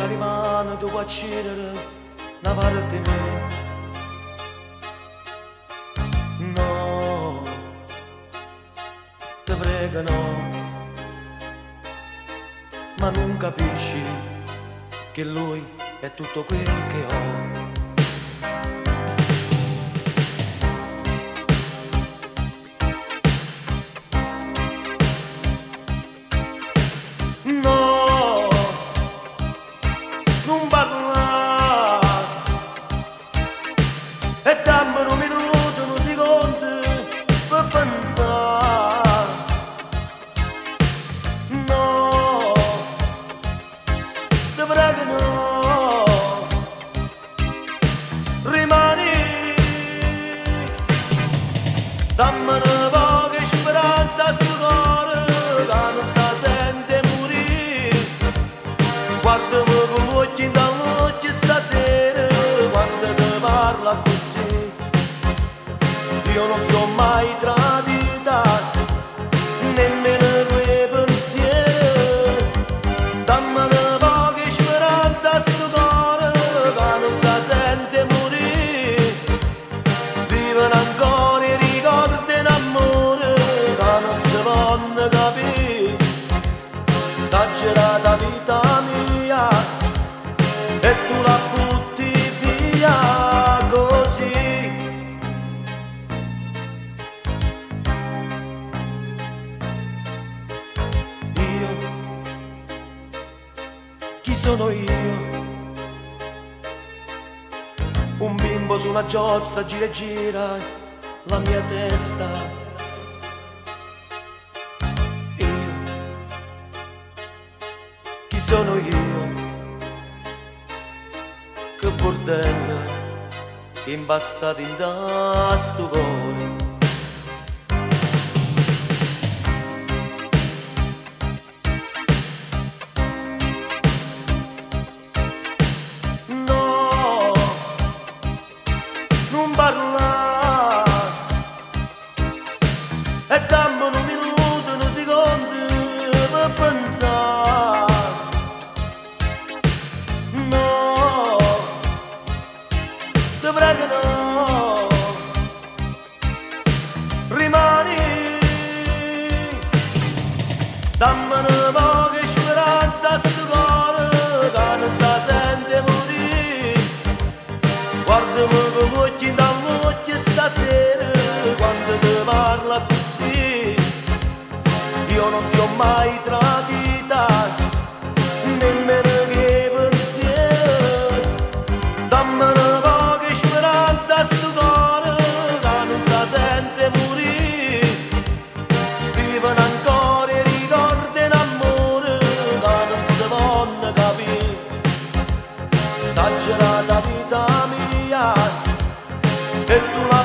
la rimane tu puoi accedere una parte di me. No, ti prego no, ma non capisci che lui è tutto quel che ho. No, non parla e dammi un minuto, un secondo per pensare. No, ti prego no, rimani, dammi una poca speranza a sto cuore che non si sente morire. Guardami con gli occhi in occhi stasera, quando ti parla così. Io non ti ho mai tradita, nemmeno quei pensieri. Dammi una poca speranza a sto cuore che non si sente morire. Vivono ancora i ricordi in amore che non si vanno capire. T'ha girata vita mia e tu la butti via così. Io, chi sono io? Un bimbo su una giostra gira e gira la mia testa. Io, chi sono io? Che bordello che imbastati in da sto cuore. No, non parla e dammi un minuto, un secondo per pensare. No, ti prego no, rimani, dammi una poca speranza a sto cuore che non si sente morire. Guardami con gli occhi in occhi stasera, quando ti parla così. Io non ti ho mai tradita, nemmeno che pensieri. Dammi una poca speranza a sto cuore che non si sente morire. Vivono ancora i ricordi in amore che non si vanno capire. T'ha girata vita mia e tu la